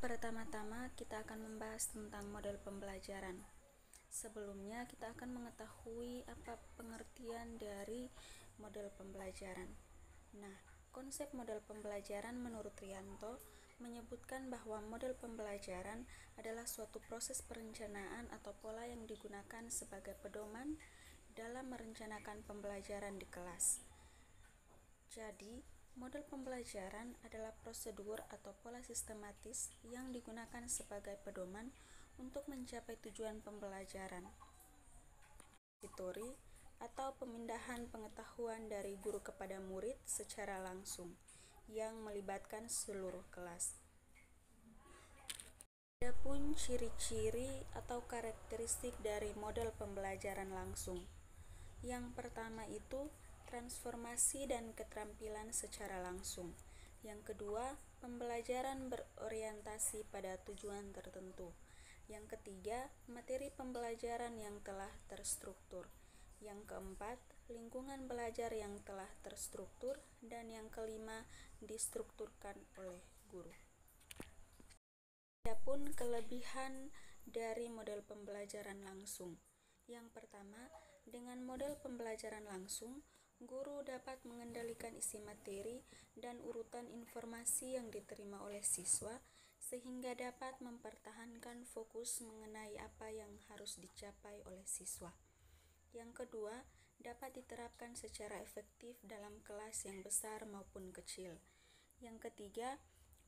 Pertama-tama kita akan membahas tentang model pembelajaran. Sebelumnya kita akan mengetahui apa pengertian dari model pembelajaran. Nah, konsep model pembelajaran menurut Rianto menyebutkan bahwa model pembelajaran adalah suatu proses perencanaan atau pola yang digunakan sebagai pedoman dalam merencanakan pembelajaran di kelas. Jadi, model pembelajaran adalah prosedur atau pola sistematis yang digunakan sebagai pedoman untuk mencapai tujuan pembelajaran. Teori atau pemindahan pengetahuan dari guru kepada murid secara langsung yang melibatkan seluruh kelas. Adapun ciri-ciri atau karakteristik dari model pembelajaran langsung. Yang pertama itu transformasi dan keterampilan secara langsung. Yang kedua, pembelajaran berorientasi pada tujuan tertentu. Yang ketiga, materi pembelajaran yang telah terstruktur. Yang keempat, lingkungan belajar yang telah terstruktur. Dan yang kelima, distrukturkan oleh guru. Adapun kelebihan dari model pembelajaran langsung. Yang pertama, dengan model pembelajaran langsung, guru dapat mengendalikan isi materi dan urutan informasi yang diterima oleh siswa sehingga dapat mempertahankan fokus mengenai apa yang harus dicapai oleh siswa. Yang kedua, dapat diterapkan secara efektif dalam kelas yang besar maupun kecil. Yang ketiga,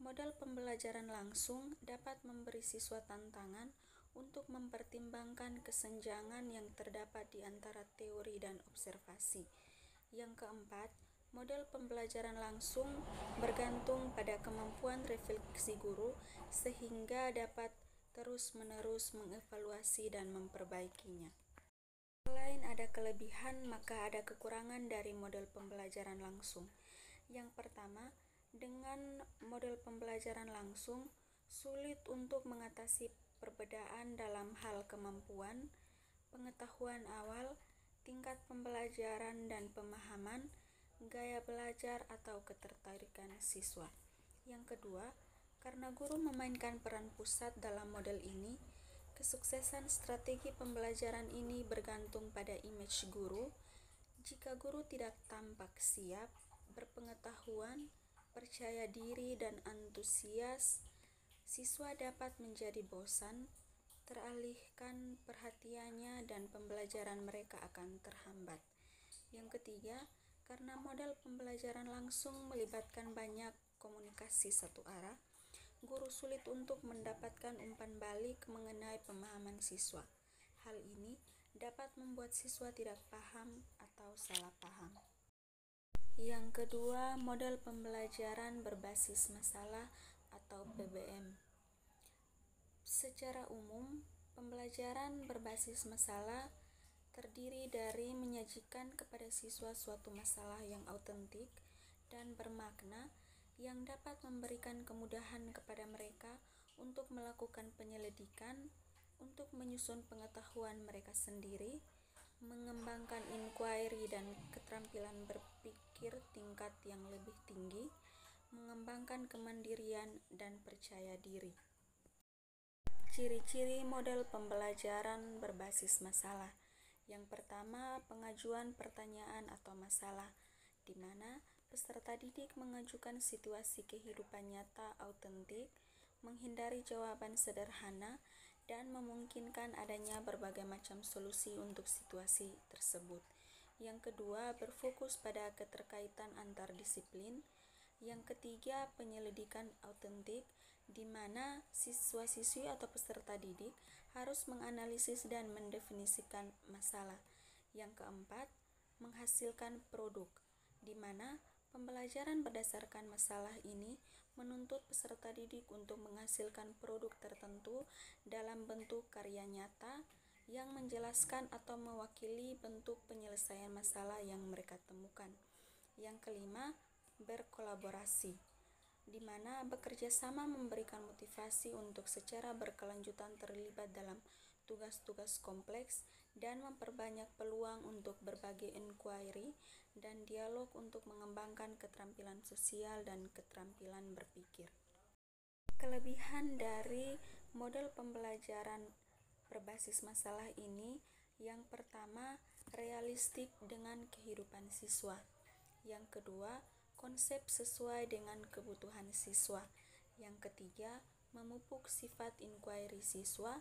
model pembelajaran langsung dapat memberi siswa tantangan untuk mempertimbangkan kesenjangan yang terdapat di antara teori dan observasi. Yang keempat, model pembelajaran langsung bergantung pada kemampuan refleksi guru sehingga dapat terus-menerus mengevaluasi dan memperbaikinya. Selain ada kelebihan, maka ada kekurangan dari model pembelajaran langsung. Yang pertama, dengan model pembelajaran langsung, sulit untuk mengatasi perbedaan dalam hal kemampuan, pengetahuan awal, tingkat pembelajaran dan pemahaman, gaya belajar atau ketertarikan siswa. Yang kedua, karena guru memainkan peran pusat dalam model ini, kesuksesan strategi pembelajaran ini bergantung pada image guru. Jika guru tidak tampak siap, berpengetahuan, percaya diri dan antusias, siswa dapat menjadi bosan, teralihkan perhatiannya dan pembelajaran mereka akan terhambat. Yang ketiga, karena model pembelajaran langsung melibatkan banyak komunikasi satu arah, guru sulit untuk mendapatkan umpan balik mengenai pemahaman siswa. Hal ini dapat membuat siswa tidak paham atau salah paham. Yang kedua, model pembelajaran berbasis masalah atau PBM. Secara umum, pembelajaran berbasis masalah terdiri dari menyajikan kepada siswa suatu masalah yang autentik dan bermakna yang dapat memberikan kemudahan kepada mereka untuk melakukan penyelidikan, untuk menyusun pengetahuan mereka sendiri, mengembangkan inquiry dan keterampilan berpikir tingkat yang lebih tinggi, mengembangkan kemandirian dan percaya diri. Ciri-ciri model pembelajaran berbasis masalah. Yang pertama, pengajuan pertanyaan atau masalah, di mana peserta didik mengajukan situasi kehidupan nyata autentik, menghindari jawaban sederhana, dan memungkinkan adanya berbagai macam solusi untuk situasi tersebut. Yang kedua, berfokus pada keterkaitan antar disiplin. Yang ketiga, penyelidikan autentik, di mana siswa-siswi atau peserta didik harus menganalisis dan mendefinisikan masalah. Yang keempat, menghasilkan produk, di mana pembelajaran berdasarkan masalah ini menuntut peserta didik untuk menghasilkan produk tertentu dalam bentuk karya nyata yang menjelaskan atau mewakili bentuk penyelesaian masalah yang mereka temukan. Yang kelima, berkolaborasi, di mana bekerja sama memberikan motivasi untuk secara berkelanjutan terlibat dalam tugas-tugas kompleks dan memperbanyak peluang untuk berbagi inquiry dan dialog untuk mengembangkan keterampilan sosial dan keterampilan berpikir. Kelebihan dari model pembelajaran berbasis masalah ini, yang pertama, realistik dengan kehidupan siswa. Yang kedua, konsep sesuai dengan kebutuhan siswa. Yang ketiga, memupuk sifat inquiry siswa.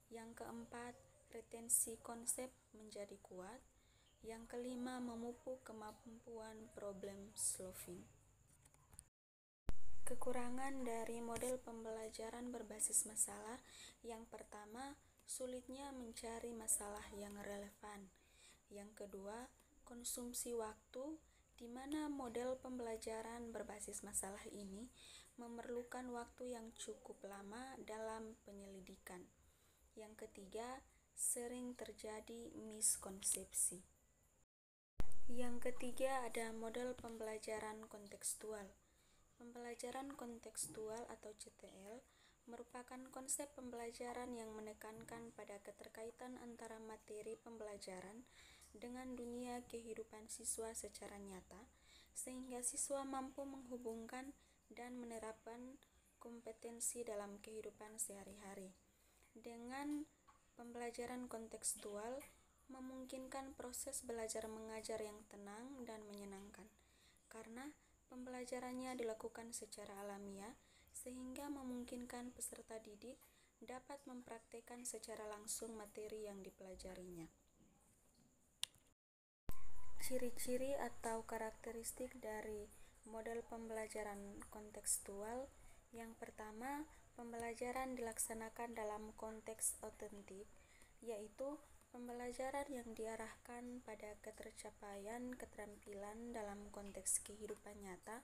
Yang keempat, retensi konsep menjadi kuat. Yang kelima, memupuk kemampuan problem solving. Kekurangan dari model pembelajaran berbasis masalah, yang pertama, sulitnya mencari masalah yang relevan. Yang kedua, konsumsi waktu, di mana model pembelajaran berbasis masalah ini memerlukan waktu yang cukup lama dalam penyelidikan. Yang ketiga, sering terjadi miskonsepsi. Yang ketiga, ada model pembelajaran kontekstual. Pembelajaran kontekstual atau CTL merupakan konsep pembelajaran yang menekankan pada keterkaitan antara materi pembelajaran dengan dunia kehidupan siswa secara nyata, sehingga siswa mampu menghubungkan dan menerapkan kompetensi dalam kehidupan sehari-hari. Dengan pembelajaran kontekstual memungkinkan proses belajar mengajar yang tenang dan menyenangkan, karena pembelajarannya dilakukan secara alamiah, sehingga memungkinkan peserta didik dapat mempraktikkan secara langsung materi yang dipelajarinya. Ciri-ciri atau karakteristik dari model pembelajaran kontekstual. Yang pertama, pembelajaran dilaksanakan dalam konteks otentik, yaitu pembelajaran yang diarahkan pada ketercapaian keterampilan dalam konteks kehidupan nyata,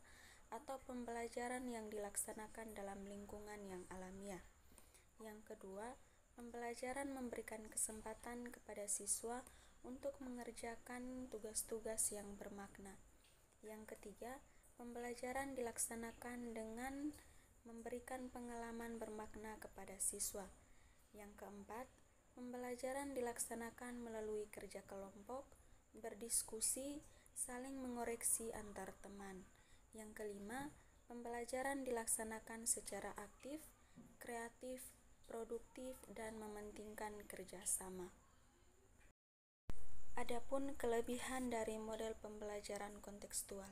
atau pembelajaran yang dilaksanakan dalam lingkungan yang alamiah. Yang kedua, pembelajaran memberikan kesempatan kepada siswa untuk mengerjakan tugas-tugas yang bermakna. Yang ketiga, pembelajaran dilaksanakan dengan memberikan pengalaman bermakna kepada siswa. Yang keempat, pembelajaran dilaksanakan melalui kerja kelompok, berdiskusi, saling mengoreksi antar teman. Yang kelima, pembelajaran dilaksanakan secara aktif, kreatif, produktif, dan mementingkan kerjasama. Adapun kelebihan dari model pembelajaran kontekstual.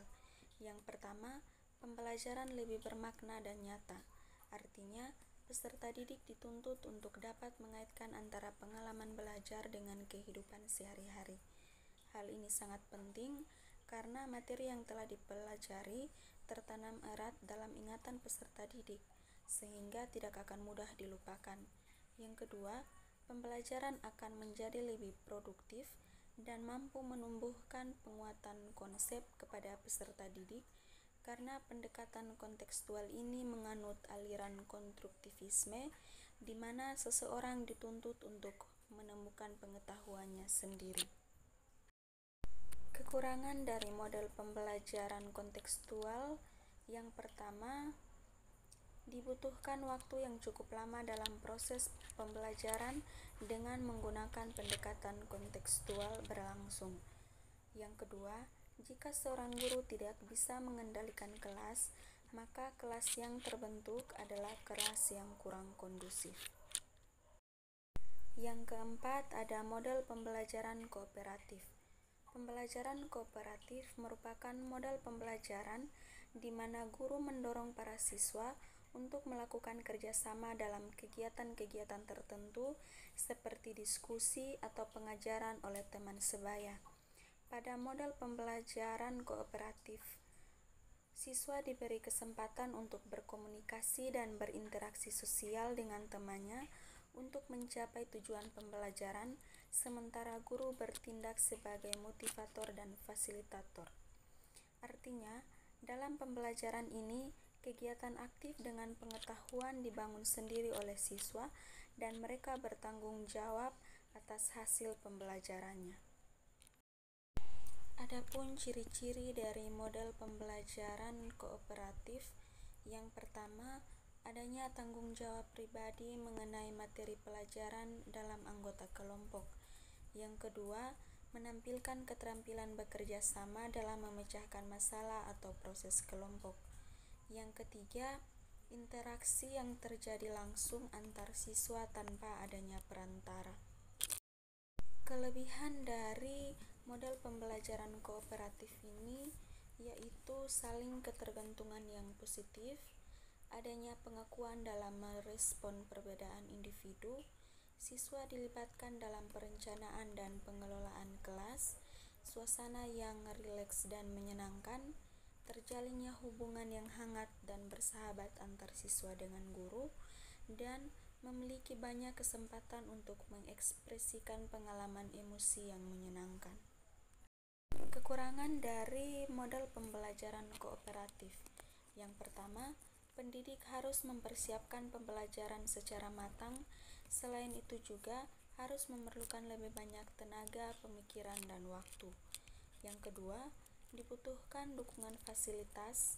Yang pertama, pembelajaran lebih bermakna dan nyata. Artinya, peserta didik dituntut untuk dapat mengaitkan antara pengalaman belajar dengan kehidupan sehari-hari. Hal ini sangat penting karena materi yang telah dipelajari tertanam erat dalam ingatan peserta didik, sehingga tidak akan mudah dilupakan. Yang kedua, pembelajaran akan menjadi lebih produktif dan mampu menumbuhkan penguatan konsep kepada peserta didik, karena pendekatan kontekstual ini menganut aliran konstruktivisme, di mana seseorang dituntut untuk menemukan pengetahuannya sendiri. Kekurangan dari model pembelajaran kontekstual. Yang pertama, dibutuhkan waktu yang cukup lama dalam proses pembelajaran dengan menggunakan pendekatan kontekstual berlangsung. Yang kedua, jika seorang guru tidak bisa mengendalikan kelas, maka kelas yang terbentuk adalah kelas yang kurang kondusif. Yang keempat, ada model pembelajaran kooperatif. Pembelajaran kooperatif merupakan model pembelajaran di mana guru mendorong para siswa untuk melakukan kerjasama dalam kegiatan-kegiatan tertentu seperti diskusi atau pengajaran oleh teman sebaya. Pada model pembelajaran kooperatif, siswa diberi kesempatan untuk berkomunikasi dan berinteraksi sosial dengan temannya untuk mencapai tujuan pembelajaran, sementara guru bertindak sebagai motivator dan fasilitator. Artinya, dalam pembelajaran ini, kegiatan aktif dengan pengetahuan dibangun sendiri oleh siswa dan mereka bertanggung jawab atas hasil pembelajarannya. Adapun ciri-ciri dari model pembelajaran kooperatif. Yang pertama, adanya tanggung jawab pribadi mengenai materi pelajaran dalam anggota kelompok. Yang kedua, menampilkan keterampilan bekerja sama dalam memecahkan masalah atau proses kelompok. Yang ketiga, interaksi yang terjadi langsung antar siswa tanpa adanya perantara. Kelebihan dari model pembelajaran kooperatif ini yaitu saling ketergantungan yang positif, adanya pengakuan dalam merespon perbedaan individu, siswa dilibatkan dalam perencanaan dan pengelolaan kelas, suasana yang rileks dan menyenangkan, terjalinnya hubungan yang hangat dan bersahabat antar siswa dengan guru, dan memiliki banyak kesempatan untuk mengekspresikan pengalaman emosi yang menyenangkan. Kekurangan dari model pembelajaran kooperatif. Yang pertama, pendidik harus mempersiapkan pembelajaran secara matang. Selain itu juga harus memerlukan lebih banyak tenaga, pemikiran, dan waktu. Yang kedua, dibutuhkan dukungan fasilitas,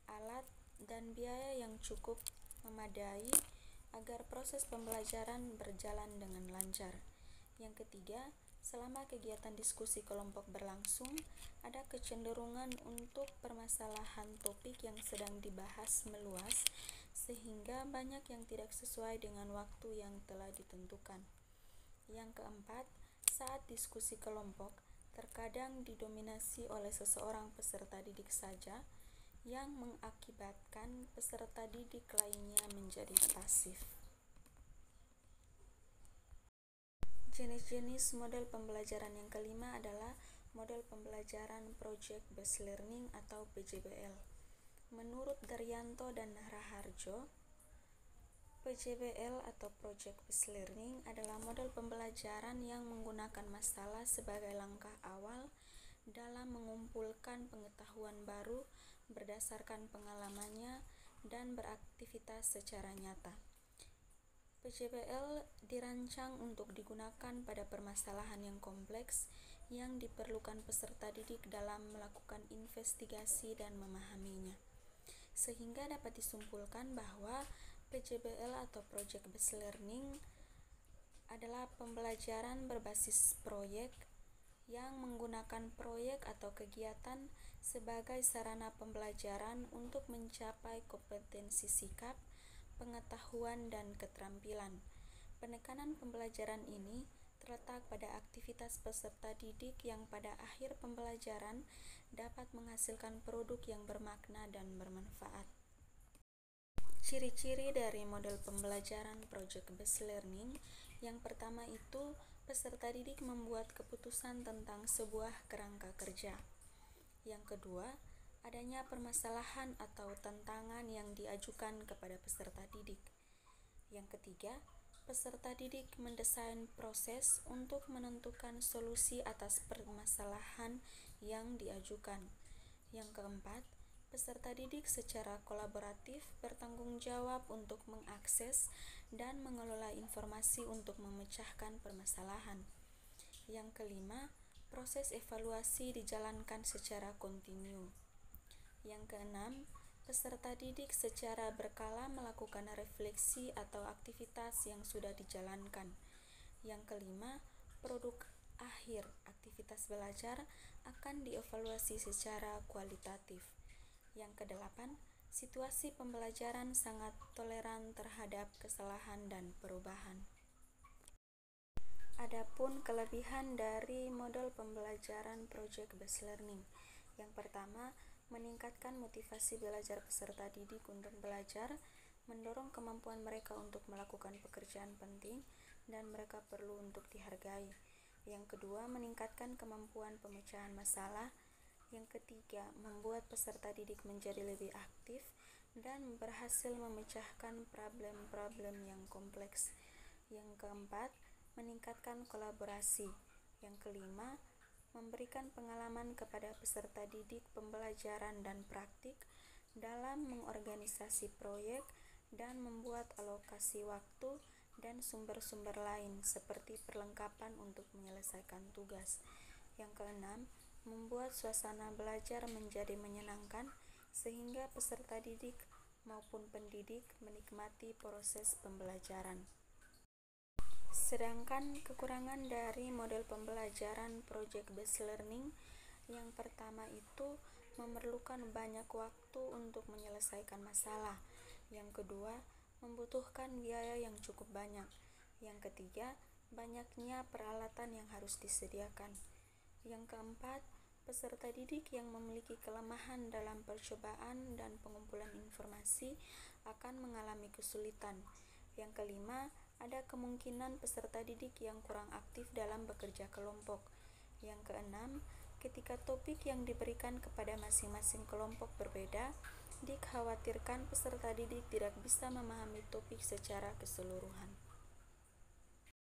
alat, dan biaya yang cukup memadai agar proses pembelajaran berjalan dengan lancar. Yang ketiga, selama kegiatan diskusi kelompok berlangsung, ada kecenderungan untuk permasalahan topik yang sedang dibahas meluas, sehingga banyak yang tidak sesuai dengan waktu yang telah ditentukan. Yang keempat, saat diskusi kelompok, terkadang didominasi oleh seseorang peserta didik saja, yang mengakibatkan peserta didik lainnya menjadi pasif. Jenis-jenis model pembelajaran yang kelima adalah model pembelajaran Project Based Learning atau PJBL. Menurut Daryanto dan Raharjo, PJBL atau Project Based Learning adalah model pembelajaran yang menggunakan masalah sebagai langkah awal dalam mengumpulkan pengetahuan baru berdasarkan pengalamannya dan beraktivitas secara nyata. PJBL dirancang untuk digunakan pada permasalahan yang kompleks yang diperlukan peserta didik dalam melakukan investigasi dan memahaminya. Sehingga dapat disimpulkan bahwa PJBL atau Project Based Learning adalah pembelajaran berbasis proyek yang menggunakan proyek atau kegiatan sebagai sarana pembelajaran untuk mencapai kompetensi sikap, pengetahuan, dan keterampilan. Penekanan pembelajaran ini terletak pada aktivitas peserta didik yang pada akhir pembelajaran dapat menghasilkan produk yang bermakna dan bermanfaat. Ciri-ciri dari model pembelajaran Project Based Learning. Yang pertama itu, peserta didik membuat keputusan tentang sebuah kerangka kerja. Yang kedua, adanya permasalahan atau tantangan yang diajukan kepada peserta didik. Yang ketiga, peserta didik mendesain proses untuk menentukan solusi atas permasalahan yang diajukan. Yang keempat, peserta didik secara kolaboratif bertanggung jawab untuk mengakses dan mengelola informasi untuk memecahkan permasalahan. Yang kelima, proses evaluasi dijalankan secara kontinu. Yang keenam, peserta didik secara berkala melakukan refleksi atau aktivitas yang sudah dijalankan. Yang kelima, produk akhir aktivitas belajar akan dievaluasi secara kualitatif. Yang kedelapan, situasi pembelajaran sangat toleran terhadap kesalahan dan perubahan. Adapun kelebihan dari model pembelajaran Project Based Learning. Yang pertama, meningkatkan motivasi belajar peserta didik untuk belajar, mendorong kemampuan mereka untuk melakukan pekerjaan penting dan mereka perlu untuk dihargai. Yang kedua, meningkatkan kemampuan pemecahan masalah. Yang ketiga, membuat peserta didik menjadi lebih aktif dan berhasil memecahkan problem-problem yang kompleks. Yang keempat, meningkatkan kolaborasi. Yang kelima, memberikan pengalaman kepada peserta didik pembelajaran dan praktik dalam mengorganisasi proyek dan membuat alokasi waktu dan sumber-sumber lain seperti perlengkapan untuk menyelesaikan tugas. Yang keenam, membuat suasana belajar menjadi menyenangkan sehingga peserta didik maupun pendidik menikmati proses pembelajaran. Sedangkan kekurangan dari model pembelajaran Project Based Learning, yang pertama itu memerlukan banyak waktu untuk menyelesaikan masalah. Yang kedua, membutuhkan biaya yang cukup banyak. Yang ketiga, banyaknya peralatan yang harus disediakan. Yang keempat, peserta didik yang memiliki kelemahan dalam percobaan dan pengumpulan informasi akan mengalami kesulitan. Yang kelima, ada kemungkinan peserta didik yang kurang aktif dalam bekerja kelompok. Yang keenam, ketika topik yang diberikan kepada masing-masing kelompok berbeda, dikhawatirkan peserta didik tidak bisa memahami topik secara keseluruhan.